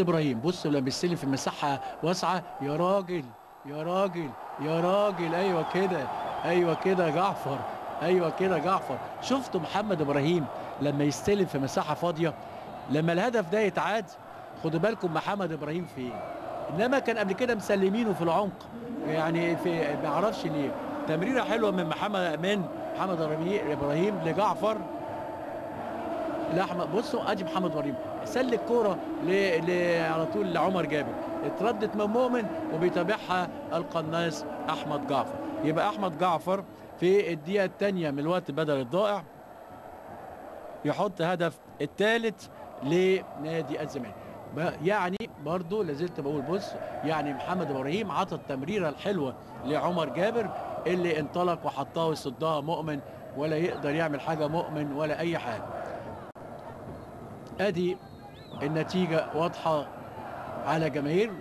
ابراهيم بص لما بيستلم في مساحه واسعه، يا راجل يا راجل يا راجل، ايوه كده، ايوه كده جعفر، ايوه كده جعفر. شفتوا محمد ابراهيم لما يستلم في مساحه فاضيه؟ لما الهدف ده يتعاد، خدوا بالكم محمد ابراهيم فين. انما كان قبل كده مسلمينه في العمق، يعني في ما اعرفش ليه. تمريره حلوه من محمد ابراهيم لجعفر. لاحمد، بصوا ادي محمد ابراهيم سلك كوره على طول لعمر جابر، اتردت من مؤمن وبيتابعها القناص احمد جعفر. يبقى احمد جعفر في الدقيقه الثانيه من الوقت بدل الضائع يحط هدف الثالث لنادي الزمالك. يعني برضو لازلت بقول بص، يعني محمد ابراهيم عطى التمريره الحلوه لعمر جابر اللي انطلق وحطها وصدها مؤمن، ولا يقدر يعمل حاجه مؤمن ولا اي حاجه. ادي النتيجة واضحة على جماهير